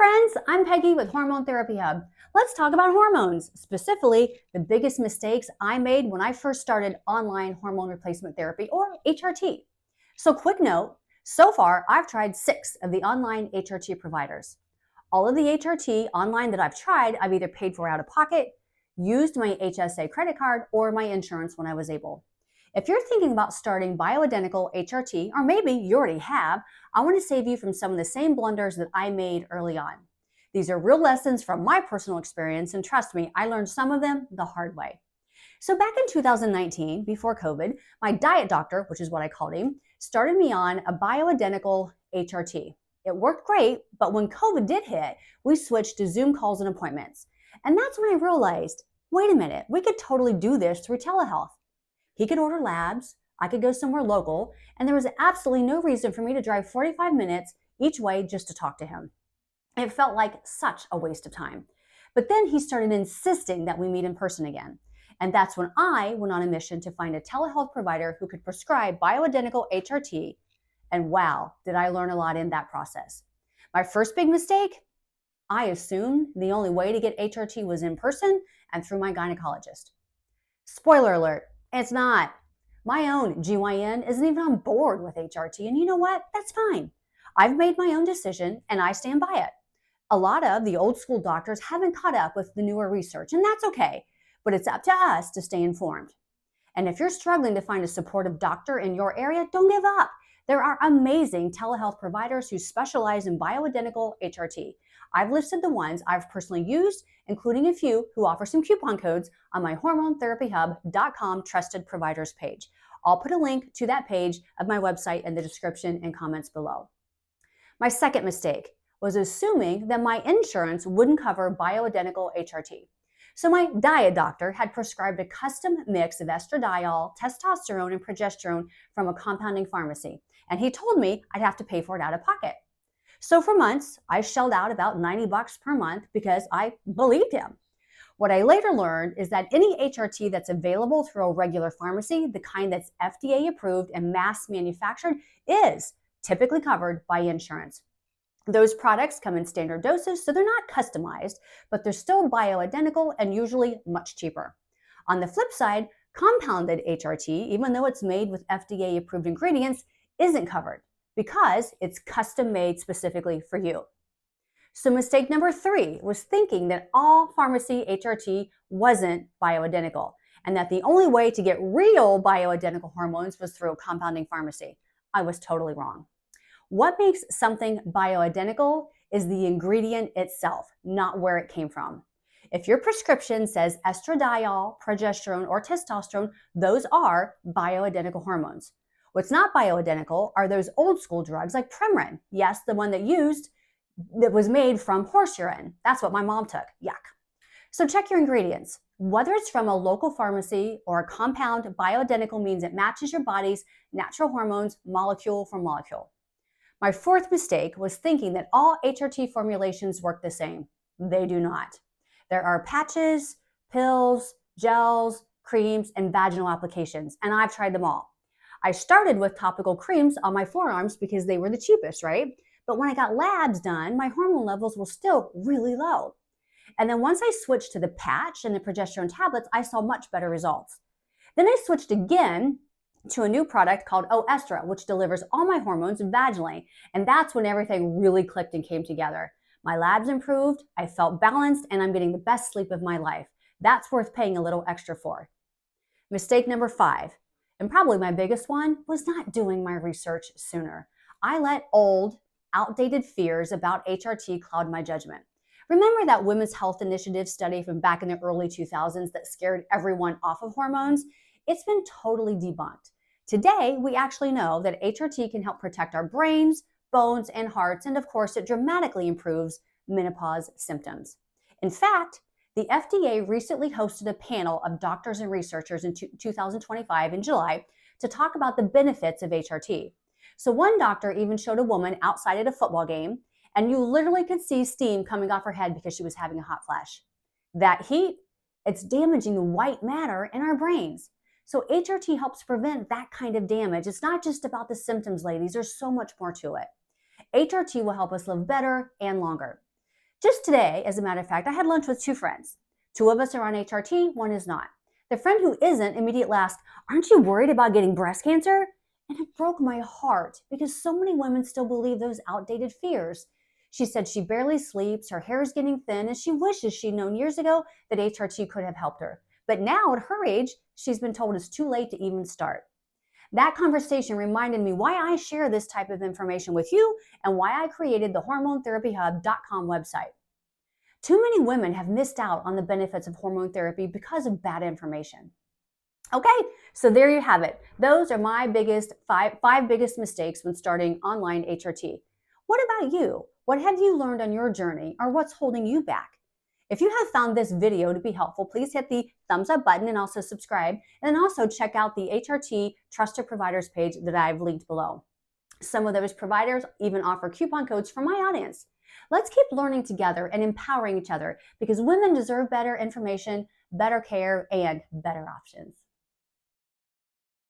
friends, I'm Peggy with Hormone Therapy Hub. Let's talk about hormones, specifically the biggest mistakes I made when I first started online hormone replacement therapy, or HRT. So quick note, so far I've tried 6 of the online HRT providers. All of the HRT online that I've tried, I've either paid for out of pocket, used my HSA credit card, or my insurance when I was able. If you're thinking about starting bioidentical HRT, or maybe you already have, I want to save you from some of the same blunders that I made early on. These are real lessons from my personal experience, and trust me, I learned some of them the hard way. So back in 2019, before COVID, my diet doctor, which is what I called him, started me on a bioidentical HRT. It worked great, but when COVID did hit, we switched to Zoom calls and appointments. And that's when I realized, wait a minute, we could totally do this through telehealth. He could order labs, I could go somewhere local, and there was absolutely no reason for me to drive 45 minutes each way just to talk to him. It felt like such a waste of time. But then he started insisting that we meet in person again. And that's when I went on a mission to find a telehealth provider who could prescribe bioidentical HRT. And wow, did I learn a lot in that process. My first big mistake, I assumed the only way to get HRT was in person and through my gynecologist. Spoiler alert, it's not. My own GYN isn't even on board with HRT, and you know what? That's fine. I've made my own decision, and I stand by it. A lot of the old school doctors haven't caught up with the newer research, and that's okay, but it's up to us to stay informed. And if you're struggling to find a supportive doctor in your area, don't give up. There are amazing telehealth providers who specialize in bioidentical HRT. I've listed the ones I've personally used, including a few who offer some coupon codes on my hormonetherapyhub.com trusted providers page. I'll put a link to that page of my website in the description and comments below. My second mistake was assuming that my insurance wouldn't cover bioidentical HRT. So my diet doctor had prescribed a custom mix of estradiol, testosterone, and progesterone from a compounding pharmacy, and he told me I'd have to pay for it out of pocket. So for months, I shelled out about $90 per month because I believed him. What I later learned is that any HRT that's available through a regular pharmacy, the kind that's FDA-approved and mass manufactured, is typically covered by insurance. Those products come in standard doses, so they're not customized, but they're still bioidentical and usually much cheaper. On the flip side, compounded HRT, even though it's made with FDA-approved ingredients, isn't covered because it's custom made specifically for you. So mistake number 3 was thinking that all pharmacy HRT wasn't bioidentical and that the only way to get real bioidentical hormones was through a compounding pharmacy. I was totally wrong. What makes something bioidentical is the ingredient itself, not where it came from. If your prescription says estradiol, progesterone, or testosterone, those are bioidentical hormones. What's not bioidentical are those old school drugs like Premarin. Yes, the one that was made from horse urine. That's what my mom took. Yuck. So check your ingredients. Whether it's from a local pharmacy or a compound, bioidentical means it matches your body's natural hormones molecule for molecule. My fourth mistake was thinking that all HRT formulations work the same. They do not. There are patches, pills, gels, creams, and vaginal applications, and I've tried them all. I started with topical creams on my forearms because they were the cheapest, right? But when I got labs done, my hormone levels were still really low. And then once I switched to the patch and the progesterone tablets, I saw much better results. Then I switched again to a new product called Oestra, which delivers all my hormones vaginally. And that's when everything really clicked and came together. My labs improved, I felt balanced, and I'm getting the best sleep of my life. That's worth paying a little extra for. Mistake number 5, and probably my biggest one, was not doing my research sooner. I let old, outdated fears about HRT cloud my judgment. Remember that Women's Health Initiative study from back in the early 2000s that scared everyone off of hormones? It's been totally debunked. Today, we actually know that HRT can help protect our brains, bones, and hearts, and of course, it dramatically improves menopause symptoms. In fact, the FDA recently hosted a panel of doctors and researchers in 2025 in July to talk about the benefits of HRT. So one doctor even showed a woman outside at a football game, and you literally could see steam coming off her head because she was having a hot flash. That heat, it's damaging the white matter in our brains. So HRT helps prevent that kind of damage. It's not just about the symptoms, ladies. There's so much more to it. HRT will help us live better and longer. Just today, as a matter of fact, I had lunch with two friends. Two of us are on HRT, one is not. The friend who isn't immediately asked, "Aren't you worried about getting breast cancer?" And it broke my heart because so many women still believe those outdated fears. She said she barely sleeps, her hair is getting thin, and she wishes she'd known years ago that HRT could have helped her. But now, at her age, she's been told it's too late to even start. That conversation reminded me why I share this type of information with you and why I created the HormoneTherapyHub.com website. Too many women have missed out on the benefits of hormone therapy because of bad information. Okay, so there you have it. Those are my five biggest mistakes when starting online HRT. What about you? What have you learned on your journey, or what's holding you back? If you have found this video to be helpful, please hit the thumbs up button and also subscribe. And then also check out the HRT Trusted Providers page that I've linked below. Some of those providers even offer coupon codes for my audience. Let's keep learning together and empowering each other because women deserve better information, better care, and better options.